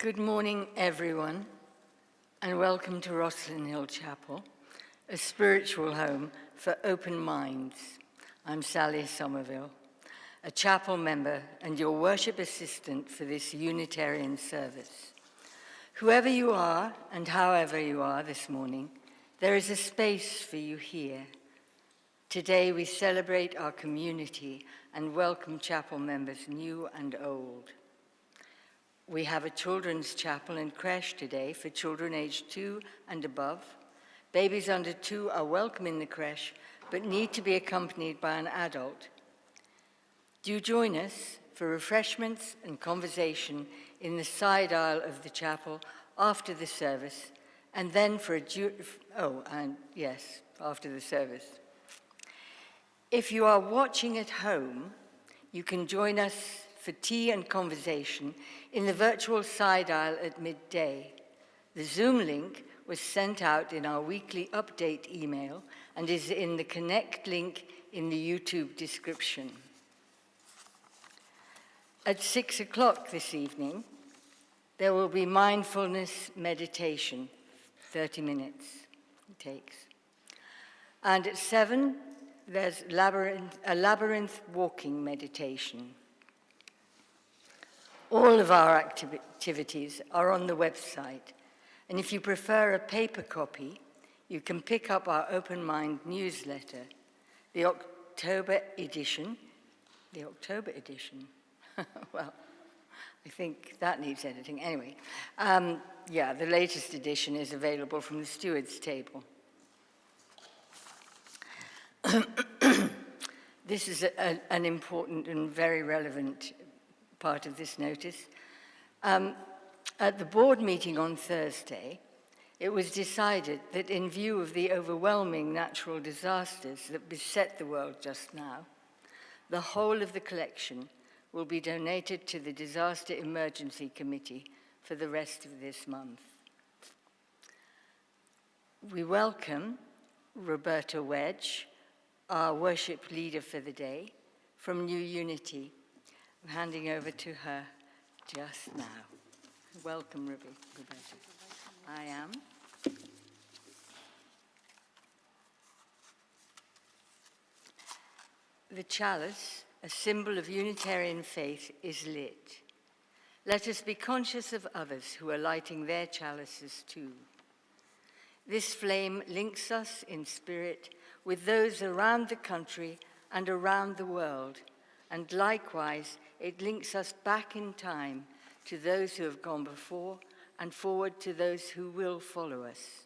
Good morning, everyone, and welcome to Rosslyn Hill Chapel, a spiritual home for open minds. I'm Sally Somerville, a chapel member and your worship assistant for this Unitarian service. Whoever you are and however you are this morning, there is a space for you here. Today we celebrate our community and welcome chapel members new and old. We have a children's chapel and creche today for children aged 2 and above. Babies under 2 are welcome in the creche, but need to be accompanied by an adult. Do join us for refreshments and conversation in the side aisle of the chapel after the service, and then for after the service. If you are watching at home, you can join us for tea and conversation in the virtual side aisle at midday. The Zoom link was sent out in our weekly update email and is in the Connect link in the YouTube description. At 6 o'clock this evening, there will be mindfulness meditation, 30 minutes it takes. And at 7, there's a labyrinth walking meditation. All of our activities are on the website, and if you prefer a paper copy, you can pick up our Open Mind newsletter, the October edition. Well, I think that needs editing. Anyway, the latest edition is available from the steward's table. This is an important and very relevant part of this notice. At the board meeting on Thursday, it was decided that in view of the overwhelming natural disasters that beset the world just now, the whole of the collection will be donated to the Disaster Emergency Committee for the rest of this month. We welcome Roberta Wedge, our worship leader for the day, from New Unity. I'm handing over to her just now. Welcome, Roberta. I am. The chalice, a symbol of Unitarian faith, is lit. Let us be conscious of others who are lighting their chalices too. This flame links us in spirit with those around the country and around the world, and likewise, it links us back in time to those who have gone before and forward to those who will follow us.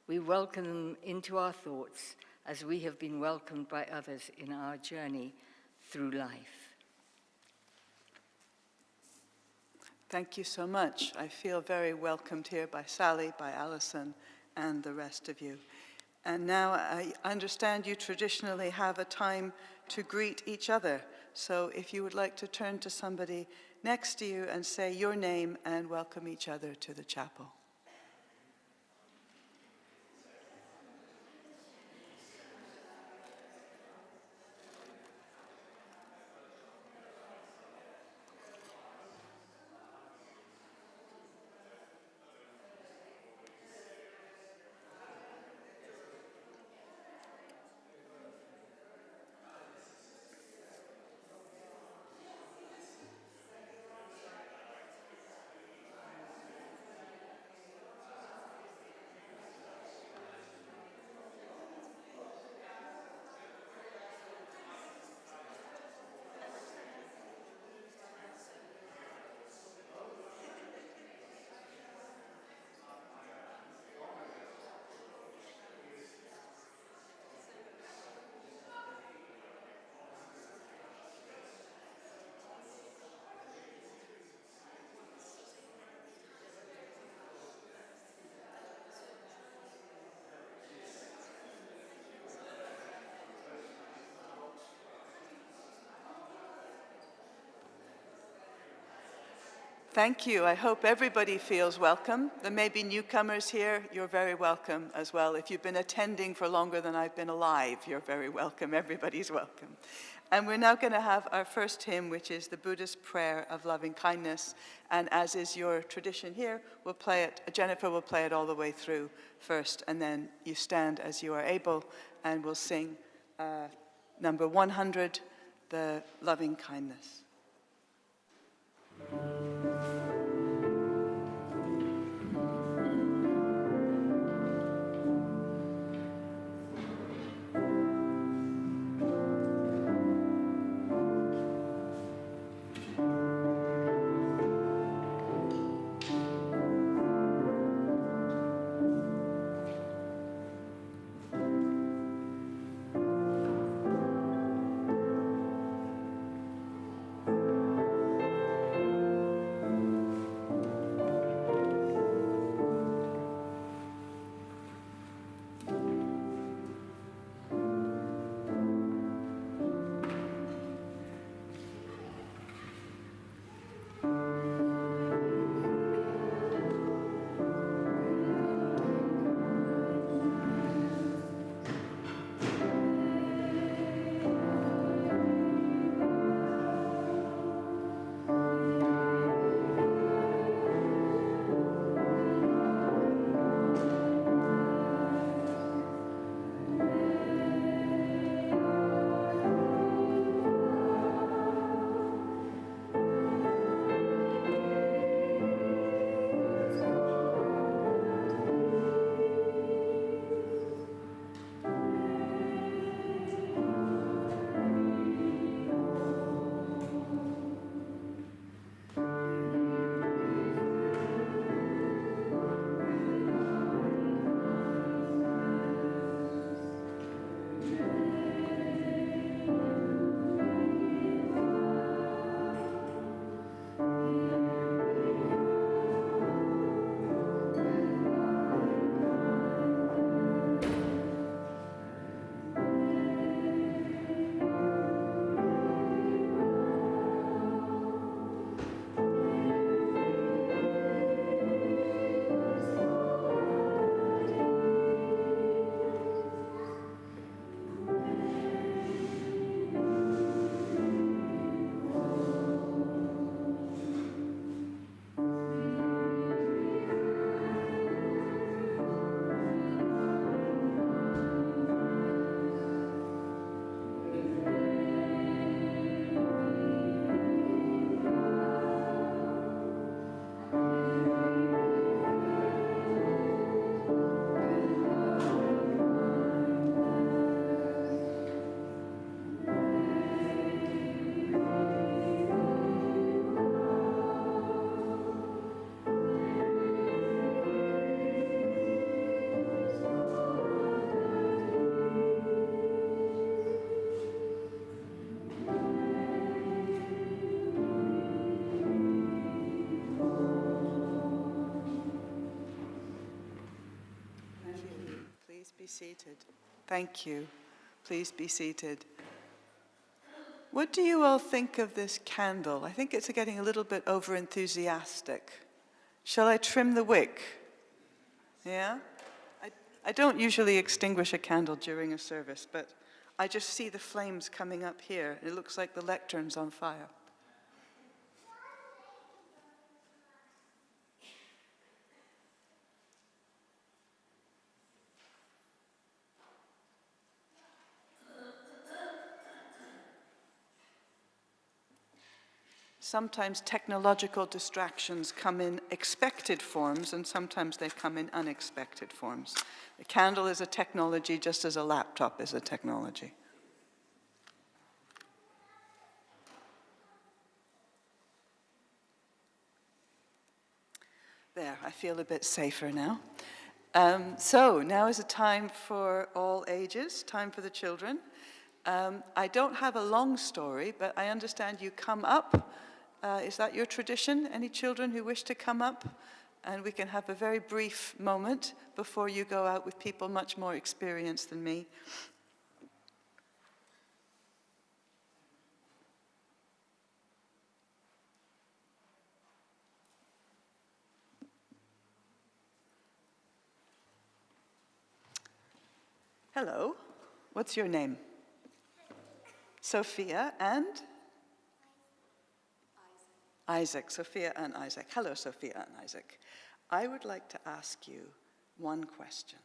We welcome them into our thoughts as we have been welcomed by others in our journey through life. Thank you so much. I feel very welcomed here by Sally, by Alison, and the rest of you. And now I understand you traditionally have a time to greet each other. So if you would like to turn to somebody next to you and say your name and welcome each other to the chapel. Thank you. I hope everybody feels welcome. There may be newcomers here. You're very welcome as well. If you've been attending for longer than I've been alive, you're very welcome. Everybody's welcome. And we're now going to have our first hymn, which is the Buddhist Prayer of Loving Kindness. And as is your tradition here, we'll play it, Jennifer will play it all the way through first, and then you stand as you are able, and we'll sing number 100, the Loving Kindness. Seated. Thank you. Please be seated. What do you all think of this candle? I think it's getting a little bit over-enthusiastic. Shall I trim the wick? Yeah? I don't usually extinguish a candle during a service, but I just see the flames coming up here. It looks like the lectern's on fire. Sometimes technological distractions come in expected forms, and sometimes they come in unexpected forms. The candle is a technology just as a laptop is a technology. There, I feel a bit safer now. So now is a time for all ages, time for the children. I don't have a long story, but I understand you come up. Is that your tradition? Any children who wish to come up? And we can have a very brief moment before you go out with people much more experienced than me. Hello. What's your name? Sophia and? Isaac. Sophia and Isaac. Hello, Sophia and Isaac. I would like to ask you one question.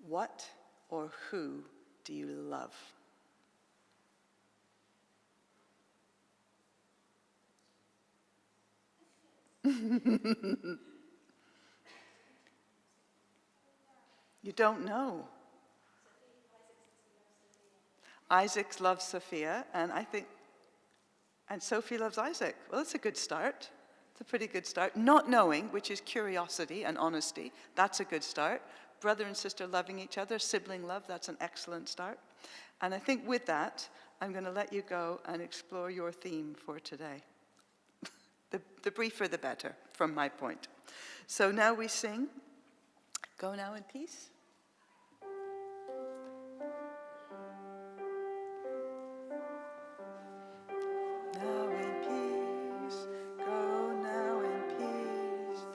What or who do you love? You don't know. Isaac loves Sophia, and Sophie loves Isaac. Well, that's a good start. It's a pretty good start. Not knowing, which is curiosity and honesty, that's a good start. Brother and sister loving each other, sibling love, that's an excellent start. And I think with that, I'm going to let you go and explore your theme for today. The briefer the better, from my point. So now we sing, Go Now in Peace. Now in peace, go now in peace.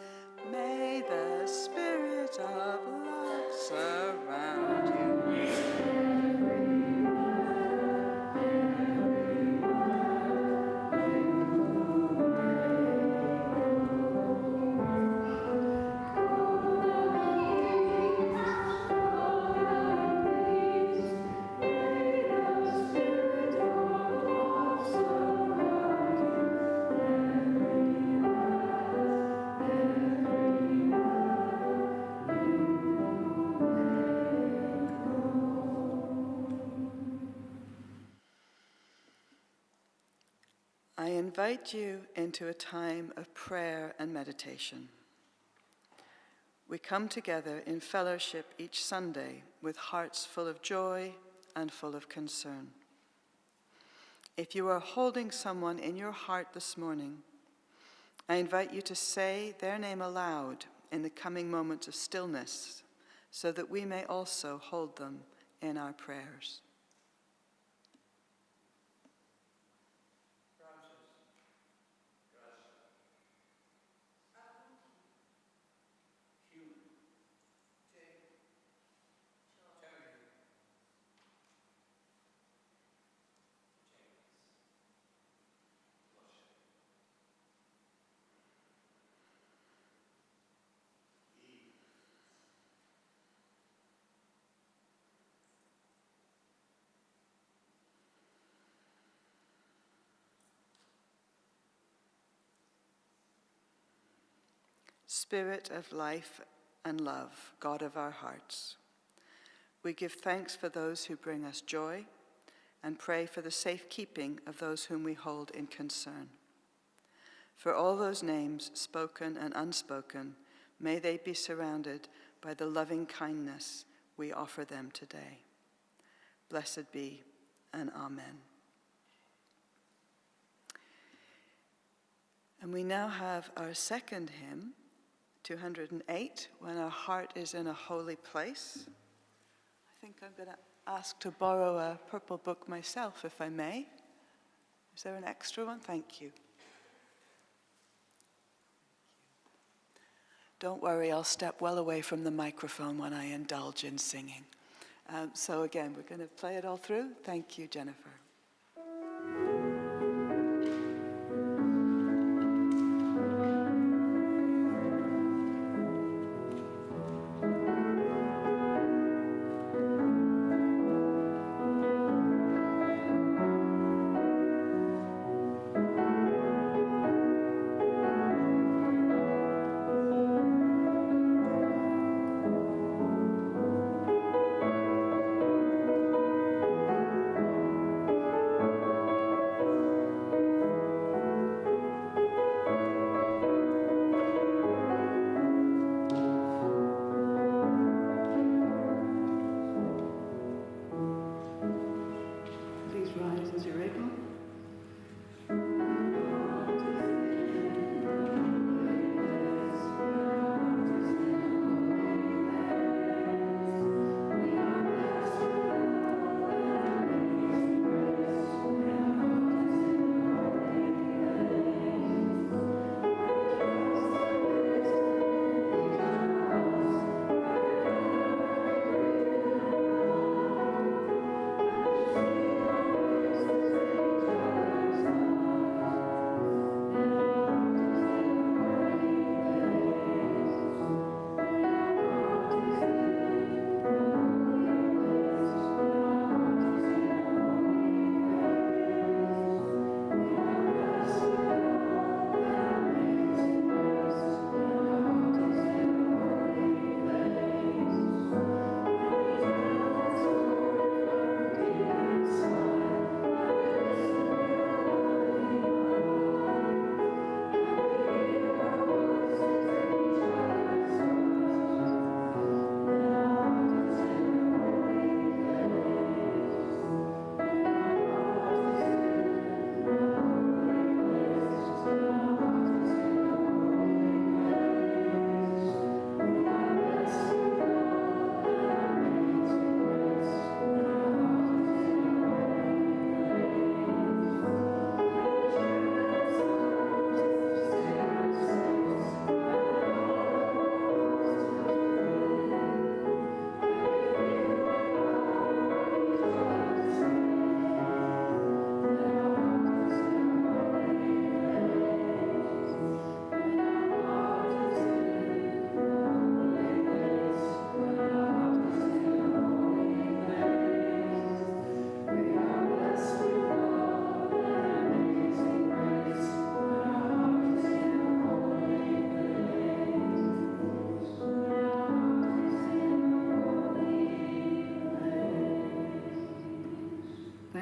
May the spirit of love surround you. I invite you into a time of prayer and meditation. We come together in fellowship each Sunday with hearts full of joy and full of concern. If you are holding someone in your heart this morning, I invite you to say their name aloud in the coming moments of stillness so that we may also hold them in our prayers. Spirit of life and love, God of our hearts, we give thanks for those who bring us joy and pray for the safekeeping of those whom we hold in concern. For all those names, spoken and unspoken, may they be surrounded by the loving kindness we offer them today. Blessed be, and amen. And we now have our second hymn, 208, When Our Heart is in a Holy Place. I think I'm going to ask to borrow a purple book myself, if I may. Is there an extra one? Thank you. Don't worry, I'll step well away from the microphone when I indulge in singing. So again, we're going to play it all through. Thank you, Jennifer.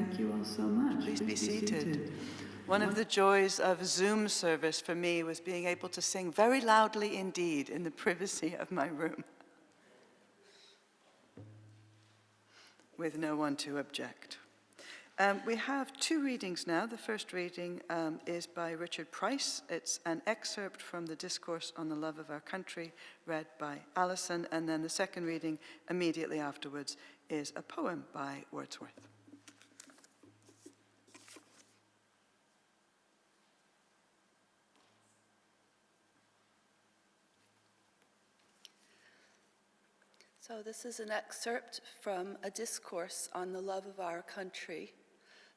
Thank you all so much. Please be seated. One of the joys of Zoom service for me was being able to sing very loudly indeed in the privacy of my room with no one to object. We have two readings now. The first reading is by Richard Price. It's an excerpt from the Discourse on the Love of Our Country, read by Alison, and then the second reading immediately afterwards is a poem by Wordsworth. So this is an excerpt from A Discourse on the Love of Our Country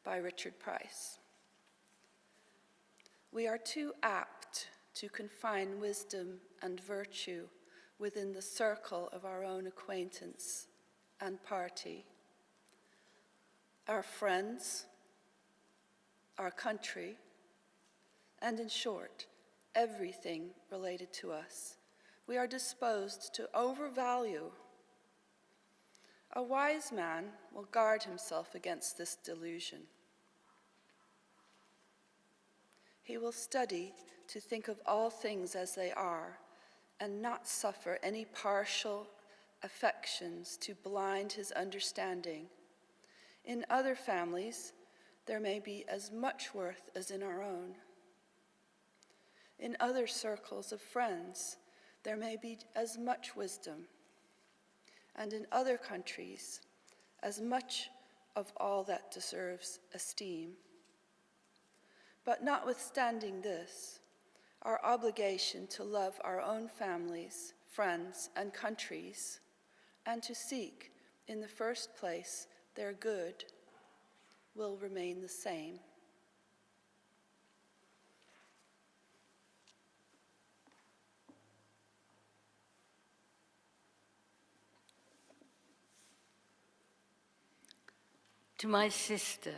by Richard Price. We are too apt to confine wisdom and virtue within the circle of our own acquaintance and party. Our friends, our country, and in short, everything related to us, we are disposed to overvalue. A wise man will guard himself against this delusion. He will study to think of all things as they are and not suffer any partial affections to blind his understanding. In other families, there may be as much worth as in our own. In other circles of friends, there may be as much wisdom, and in other countries, as much of all that deserves esteem. But notwithstanding this, our obligation to love our own families, friends, and countries, and to seek, in the first place, their good, will remain the same. To My Sister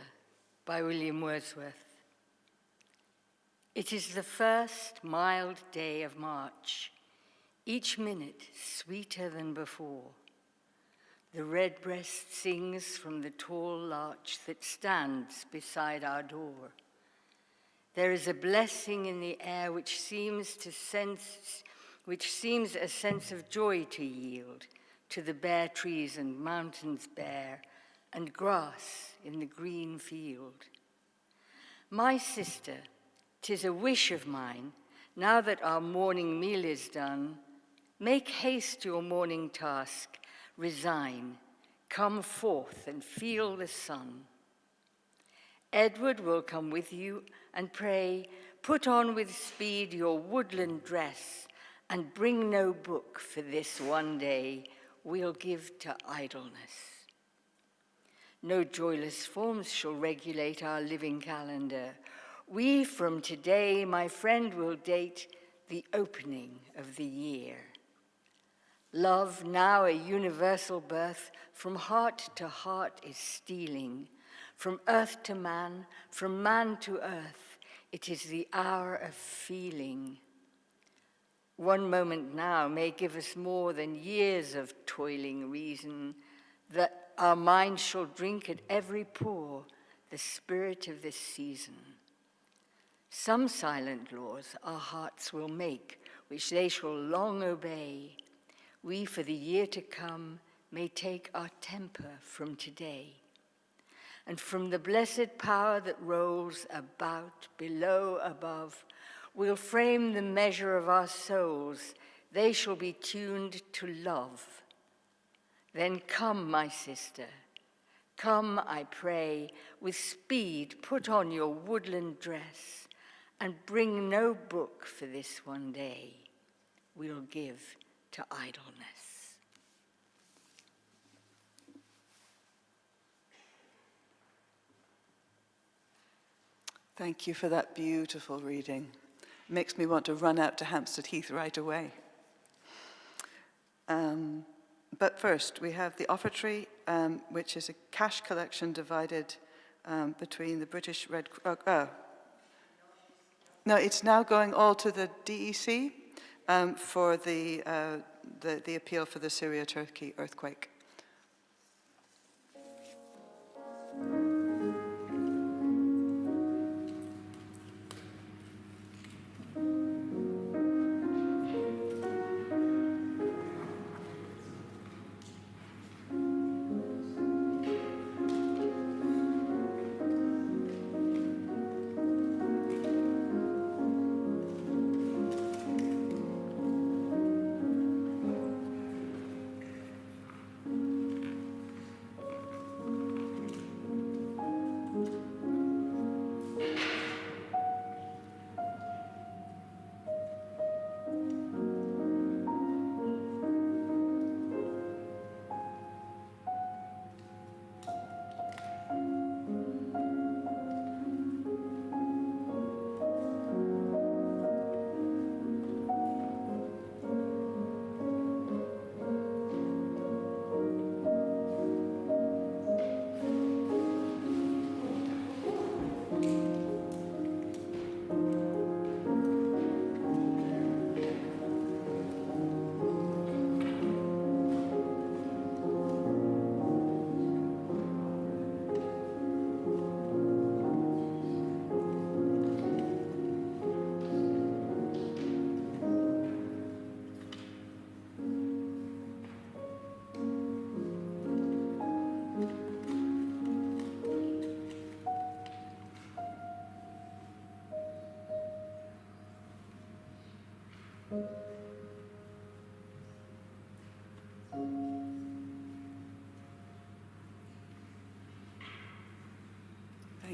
by William Wordsworth. It is the first mild day of March, each minute sweeter than before. The redbreast sings from the tall larch that stands beside our door. There is a blessing in the air which seems a sense of joy to yield to the bare trees and mountains bare, and grass in the green field. My sister, 'tis a wish of mine, now that our morning meal is done, make haste your morning task, resign, come forth and feel the sun. Edward will come with you, and pray, put on with speed your woodland dress, and bring no book for this one day we'll give to idleness. No joyless forms shall regulate our living calendar. We from today, my friend, will date the opening of the year. Love, now a universal birth, from heart to heart is stealing. From earth to man, from man to earth, it is the hour of feeling. One moment now may give us more than years of toiling reason, that our minds shall drink at every pore the spirit of this season. Some silent laws our hearts will make, which they shall long obey. We for the year to come may take our temper from today. And from the blessed power that rolls about, below, above, we'll frame the measure of our souls. They shall be tuned to love. Then come, my sister, come, I pray, with speed put on your woodland dress, and bring no book for this one day we'll give to idleness. Thank you for that beautiful reading. It makes me want to run out to Hampstead Heath right away. But first, we have the offertory, which is a cash collection divided between the British Red Cross. No, it's now going all to the DEC for the appeal for the Syria-Turkey earthquake.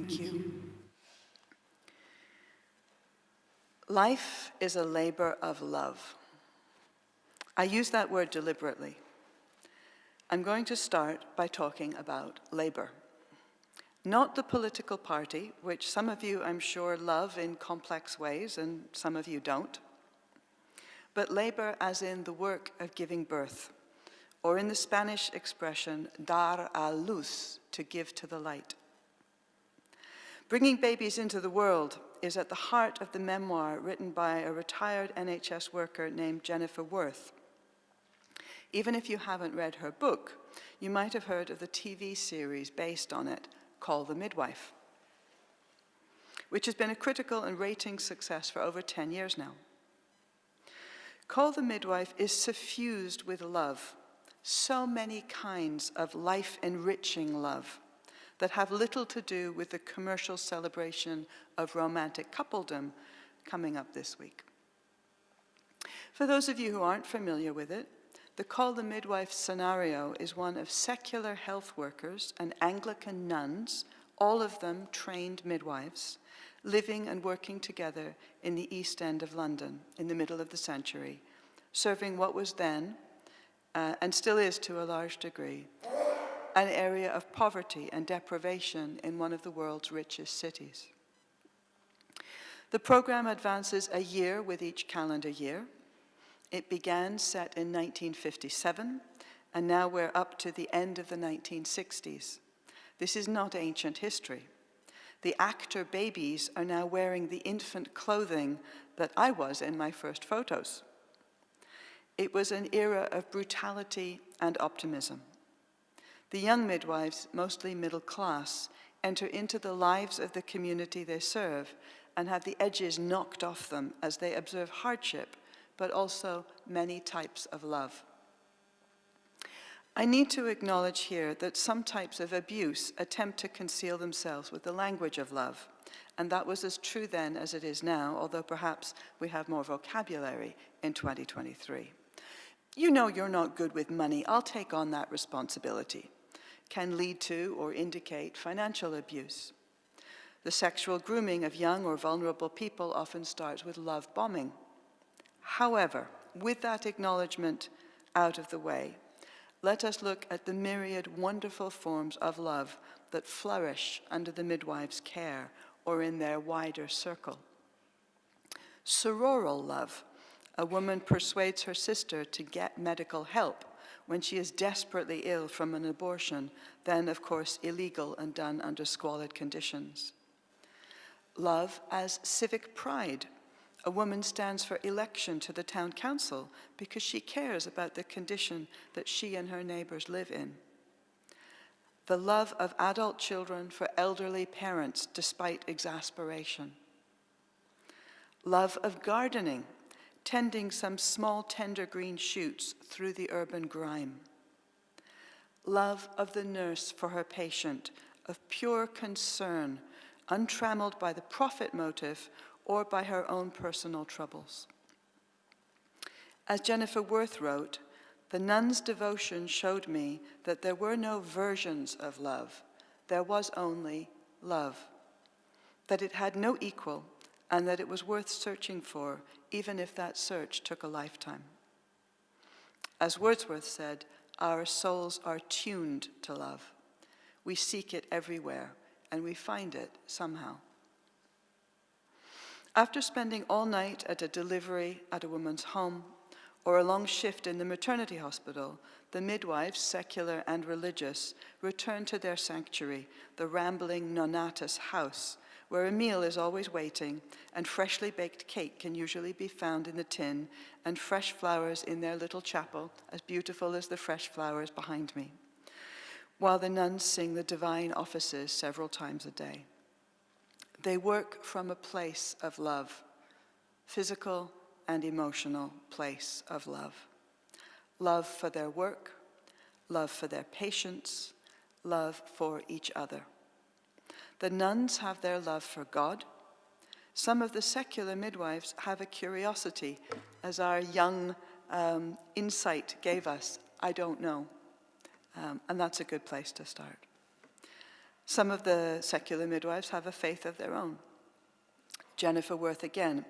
Thank you. Life is a labor of love. I use that word deliberately. I'm going to start by talking about labor. Not the political party, which some of you, I'm sure, love in complex ways, and some of you don't, but labor as in the work of giving birth, or in the Spanish expression, dar a luz, to give to the light. Bringing babies into the world is at the heart of the memoir written by a retired NHS worker named Jennifer Worth. Even if you haven't read her book, you might have heard of the TV series based on it, Call the Midwife, which has been a critical and rating success for over 10 years now. Call the Midwife is suffused with love, so many kinds of life-enriching love that have little to do with the commercial celebration of romantic coupledom coming up this week. For those of you who aren't familiar with it, the Call the Midwife scenario is one of secular health workers and Anglican nuns, all of them trained midwives, living and working together in the East End of London in the middle of the century, serving what was then, and still is to a large degree, an area of poverty and deprivation in one of the world's richest cities. The program advances a year with each calendar year. It began set in 1957, and now we're up to the end of the 1960s. This is not ancient history. The actor babies are now wearing the infant clothing that I was in my first photos. It was an era of brutality and optimism. The young midwives, mostly middle class, enter into the lives of the community they serve and have the edges knocked off them as they observe hardship, but also many types of love. I need to acknowledge here that some types of abuse attempt to conceal themselves with the language of love, and that was as true then as it is now, although perhaps we have more vocabulary in 2023. You know you're not good with money, I'll take on that responsibility, can lead to or indicate financial abuse. The sexual grooming of young or vulnerable people often starts with love bombing. However, with that acknowledgement out of the way, let us look at the myriad wonderful forms of love that flourish under the midwife's care or in their wider circle. Sororal love. A woman persuades her sister to get medical help when she is desperately ill from an abortion, then of course illegal and done under squalid conditions. Love as civic pride. A woman stands for election to the town council because she cares about the condition that she and her neighbors live in. The love of adult children for elderly parents despite exasperation. Love of gardening, tending some small tender green shoots through the urban grime. Love of the nurse for her patient, of pure concern, untrammeled by the profit motive or by her own personal troubles. As Jennifer Worth wrote, the nun's devotion showed me that there were no versions of love, there was only love, that it had no equal, and that it was worth searching for, even if that search took a lifetime. As Wordsworth said, our souls are tuned to love. We seek it everywhere, and we find it somehow. After spending all night at a delivery at a woman's home, or a long shift in the maternity hospital, the midwives, secular and religious, return to their sanctuary, the rambling Nonatus house, where a meal is always waiting, and freshly baked cake can usually be found in the tin, and fresh flowers in their little chapel, as beautiful as the fresh flowers behind me, while the nuns sing the divine offices several times a day. They work from a place of love, physical and emotional place of love. Love for their work, love for their patients, love for each other. The nuns have their love for God. Some of the secular midwives have a curiosity, as our young insight gave us, I don't know. And that's a good place to start. Some of the secular midwives have a faith of their own. Jennifer Worth again,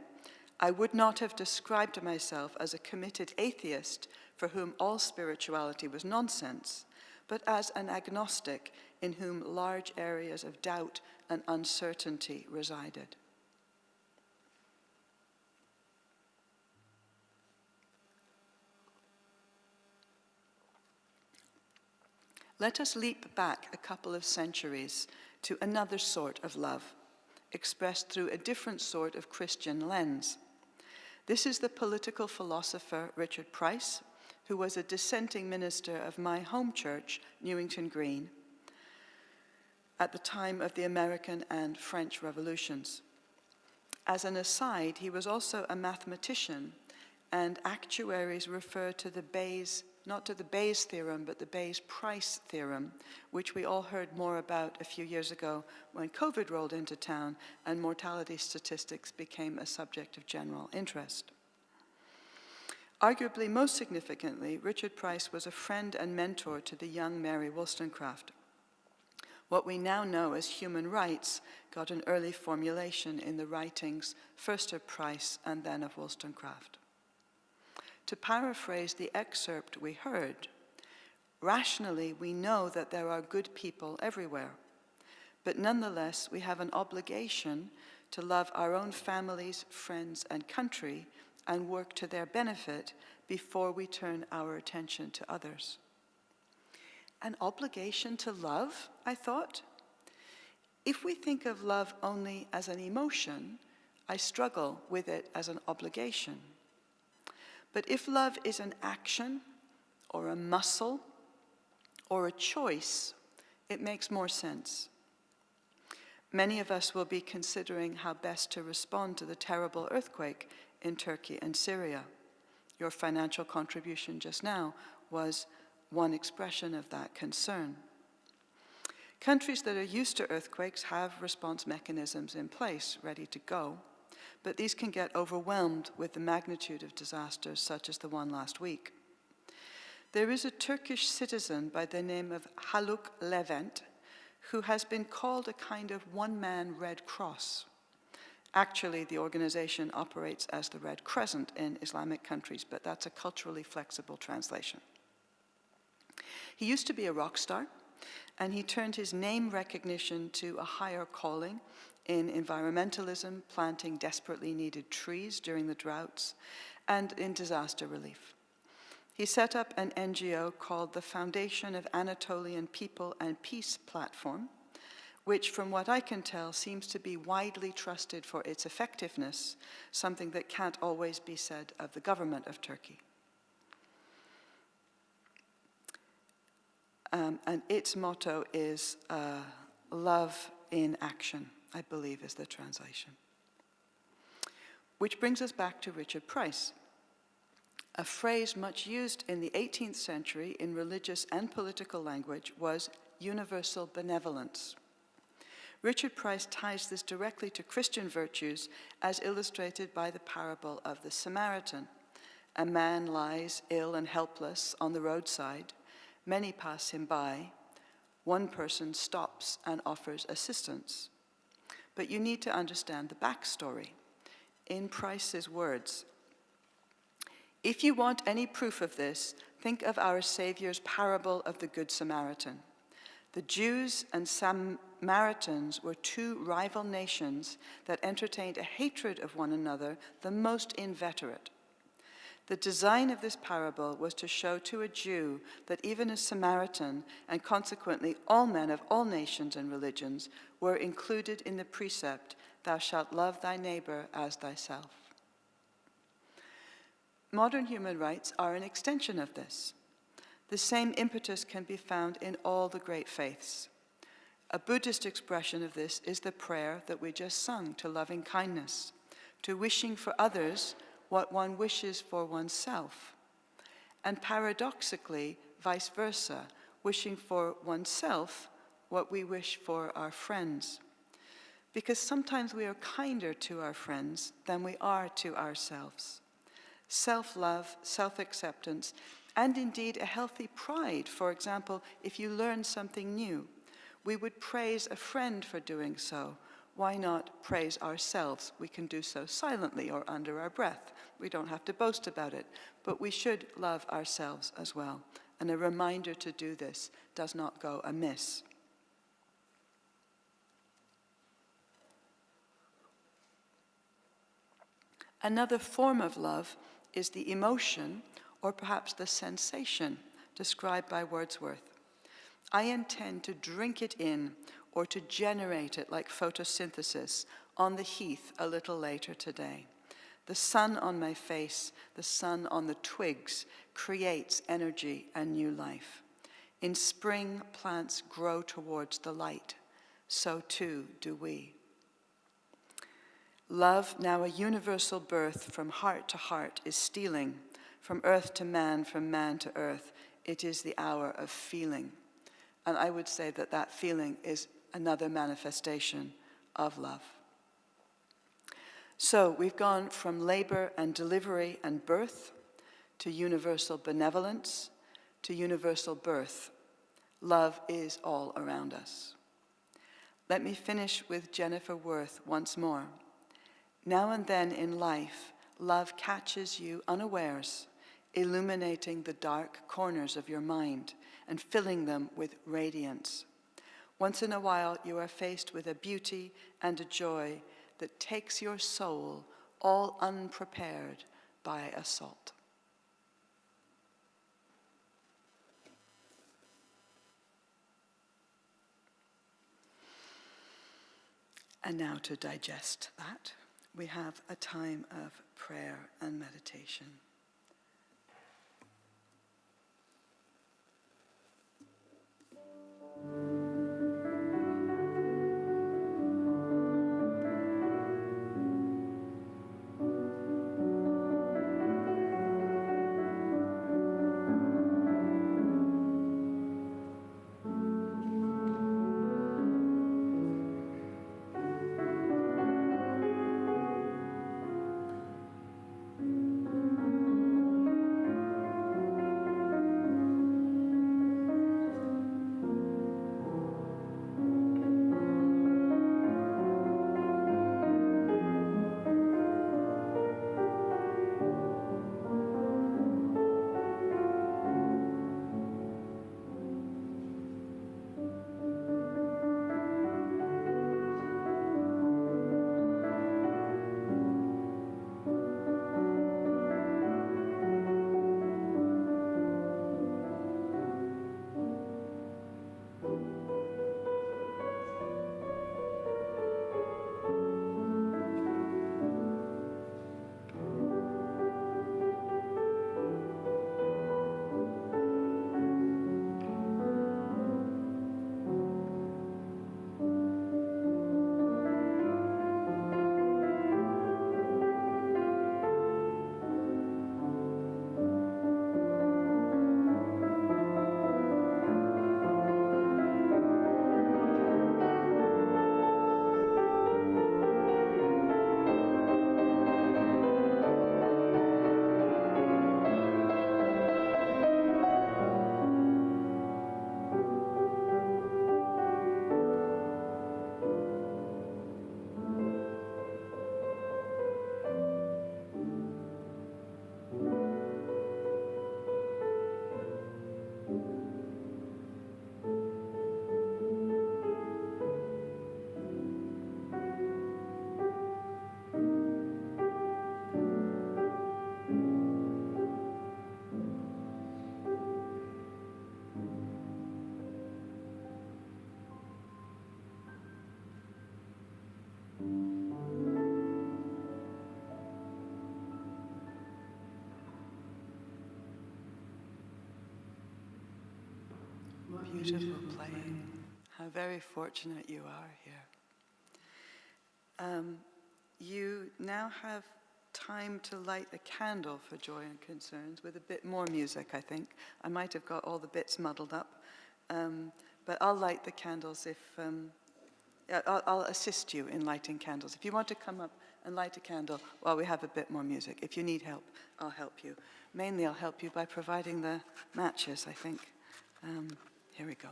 I would not have described myself as a committed atheist for whom all spirituality was nonsense, but as an agnostic in whom large areas of doubt and uncertainty resided. Let us leap back a couple of centuries to another sort of love, expressed through a different sort of Christian lens. This is the political philosopher Richard Price, who was a dissenting minister of my home church, Newington Green, at the time of the American and French Revolutions. As an aside, he was also a mathematician, and actuaries refer to the Bayes, not to the Bayes theorem, but the Bayes-Price theorem, which we all heard more about a few years ago when COVID rolled into town and mortality statistics became a subject of general interest. Arguably most significantly, Richard Price was a friend and mentor to the young Mary Wollstonecraft. What we now know as human rights got an early formulation in the writings first of Price and then of Wollstonecraft. To paraphrase the excerpt we heard, rationally we know that there are good people everywhere, but nonetheless we have an obligation to love our own families, friends, and country and work to their benefit before we turn our attention to others. An obligation to love, I thought? If we think of love only as an emotion, I struggle with it as an obligation. But if love is an action, or a muscle, or a choice, it makes more sense. Many of us will be considering how best to respond to the terrible earthquake in Turkey and Syria. Your financial contribution just now was one expression of that concern. Countries that are used to earthquakes have response mechanisms in place, ready to go, but these can get overwhelmed with the magnitude of disasters such as the one last week. There is a Turkish citizen by the name of Haluk Levent who has been called a kind of one-man Red Cross. Actually, the organization operates as the Red Crescent in Islamic countries, but that's a culturally flexible translation. He used to be a rock star, and he turned his name recognition to a higher calling in environmentalism, planting desperately needed trees during the droughts, and in disaster relief. He set up an NGO called the Foundation of Anatolian People and Peace Platform, which, from what I can tell, seems to be widely trusted for its effectiveness, something that can't always be said of the government of Turkey. And its motto is love in action, I believe is the translation. Which brings us back to Richard Price. A phrase much used in the 18th century in religious and political language was universal benevolence. Richard Price ties this directly to Christian virtues as illustrated by the parable of the Samaritan. A man lies ill and helpless on the roadside. Many pass him by. One person stops and offers assistance. But you need to understand the backstory. In Price's words, if you want any proof of this, think of our Savior's parable of the Good Samaritan. The Jews and Samaritans were two rival nations that entertained a hatred of one another, the most inveterate. The design of this parable was to show to a Jew that even a Samaritan, and consequently all men of all nations and religions, were included in the precept, thou shalt love thy neighbor as thyself. Modern human rights are an extension of this. The same impetus can be found in all the great faiths. A Buddhist expression of this is the prayer that we just sung to loving kindness, to wishing for others what one wishes for oneself, and paradoxically, vice versa, wishing for oneself what we wish for our friends. Because sometimes we are kinder to our friends than we are to ourselves. Self-love, self-acceptance, and indeed a healthy pride, for example, if you learn something new, We would praise a friend for doing so. Why not praise ourselves? We can do so silently or under our breath. We don't have to boast about it, but we should love ourselves as well. And a reminder to do this does not go amiss. Another form of love is the emotion, or perhaps the sensation, described by Wordsworth. I intend to drink it in, or to generate it like photosynthesis on the heath a little later today. The sun on my face, the sun on the twigs, creates energy and new life. In spring, plants grow towards the light. So too do we. Love, now a universal birth from heart to heart, is stealing. From earth to man, from man to earth, it is the hour of feeling. And I would say that that feeling is another manifestation of love. So we've gone from labor and delivery and birth to universal benevolence to universal birth. Love is all around us. Let me finish with Jennifer Worth once more. Now and then in life, love catches you unawares, illuminating the dark corners of your mind and filling them with radiance. Once in a while, you are faced with a beauty and a joy that takes your soul all unprepared by assault. And now to digest that, we have a time of prayer and meditation. Beautiful playing. How very fortunate you are here. You now have time to light a candle for joy and concerns with a bit more music, I think. I might have got all the bits muddled up, but I'll light the candles if, I'll assist you in lighting candles. If you want to come up and light a candle while we have a bit more music. If you need help, I'll help you. Mainly I'll help you by providing the matches, I think. Here we go.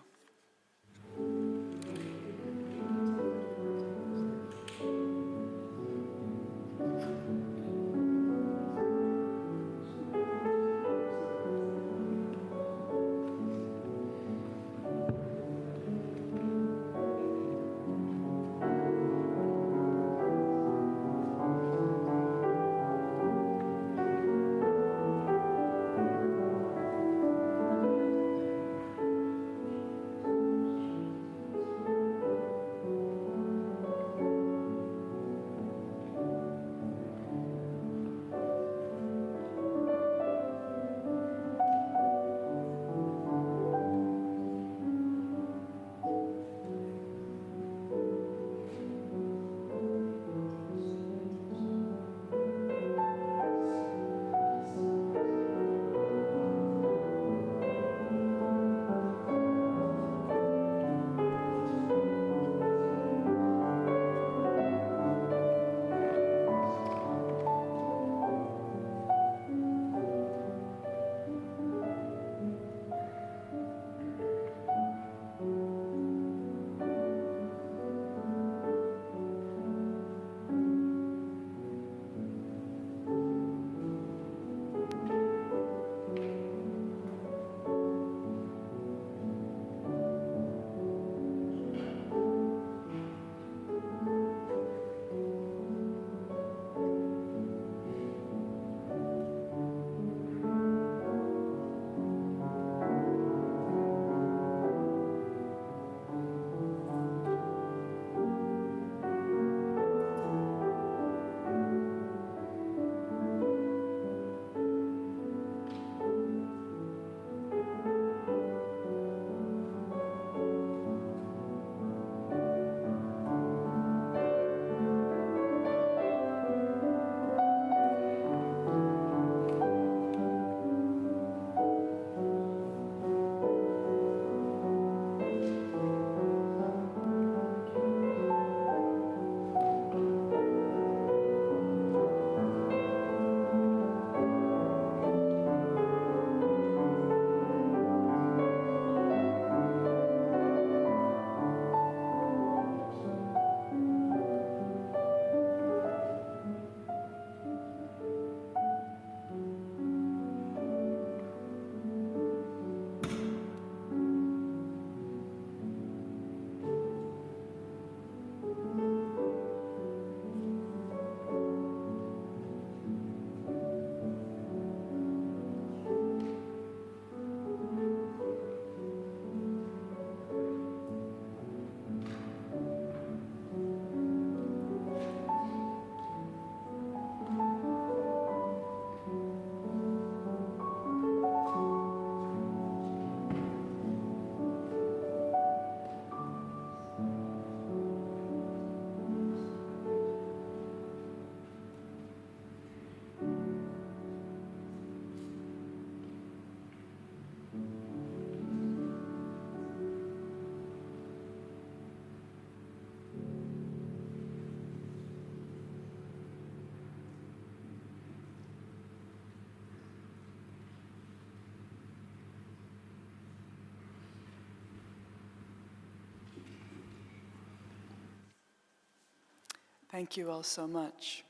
Thank you all so much.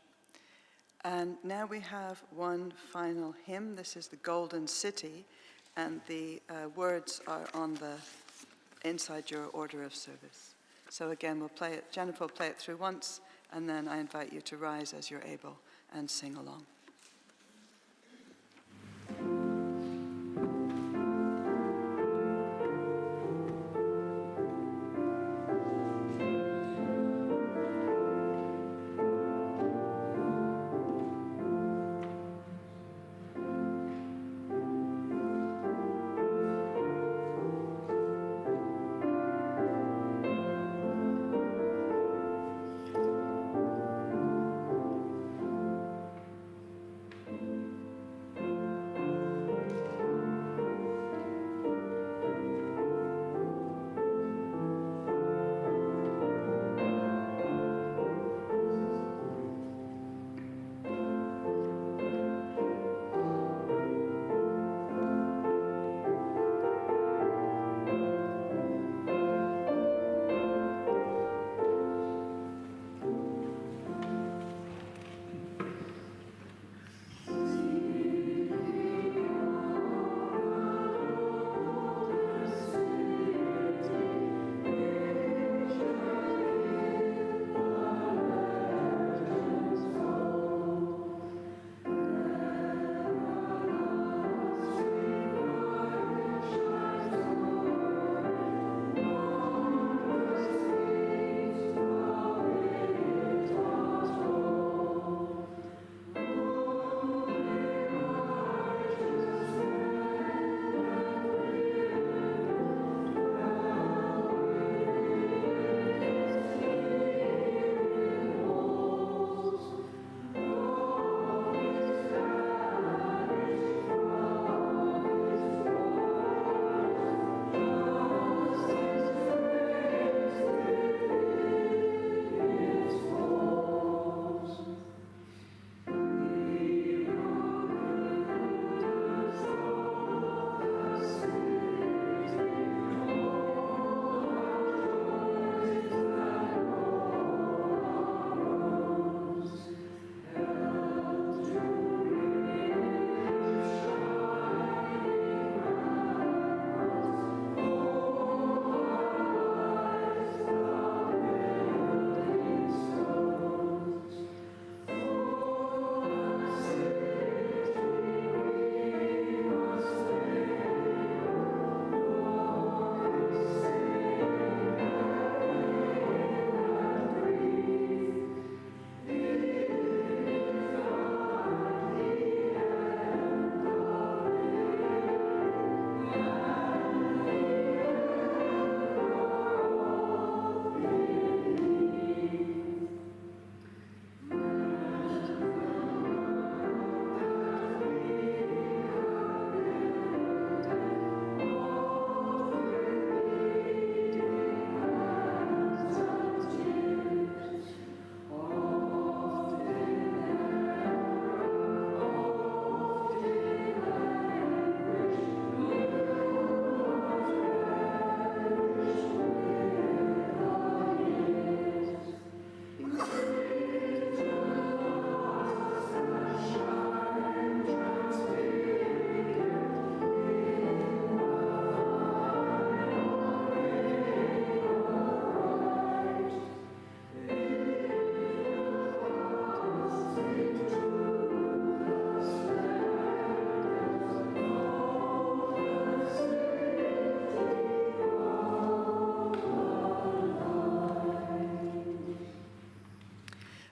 And now we have one final hymn. This is the Golden City, and the words are on the inside your order of service. So again, we'll play it. Jennifer will play it through once, and then I invite you to rise as you're able and sing along.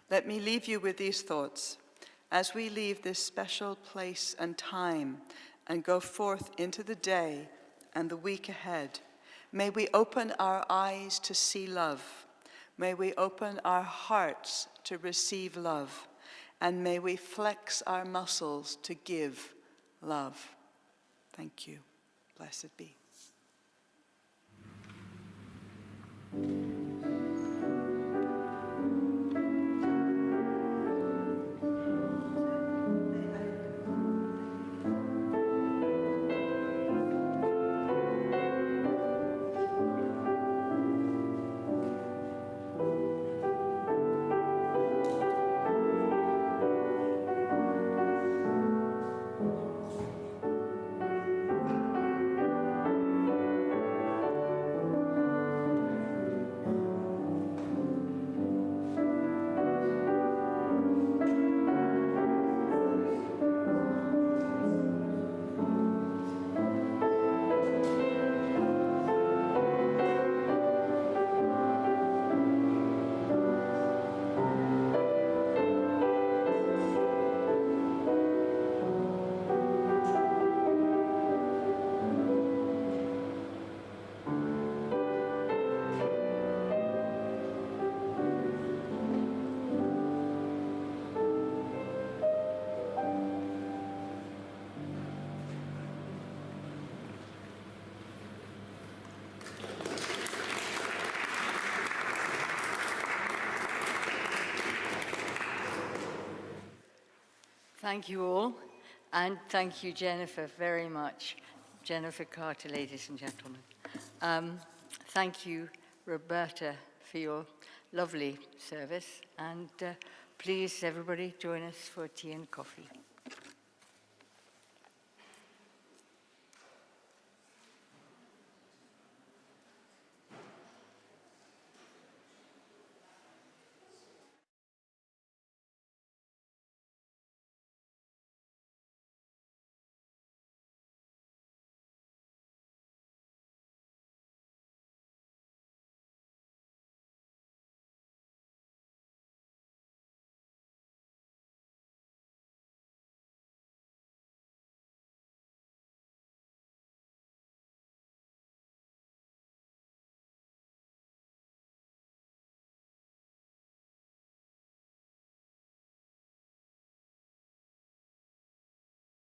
Let me leave you with these thoughts. As we leave this special place and time and go forth into the day and the week ahead, may we open our eyes to see love. May we open our hearts to receive love. And may we flex our muscles to give love. Thank you. Blessed be. Thank you all, and thank you, Jennifer, very much. Jennifer Carter, ladies and gentlemen. Thank you, Roberta, for your lovely service, and please, everybody, join us for tea and coffee.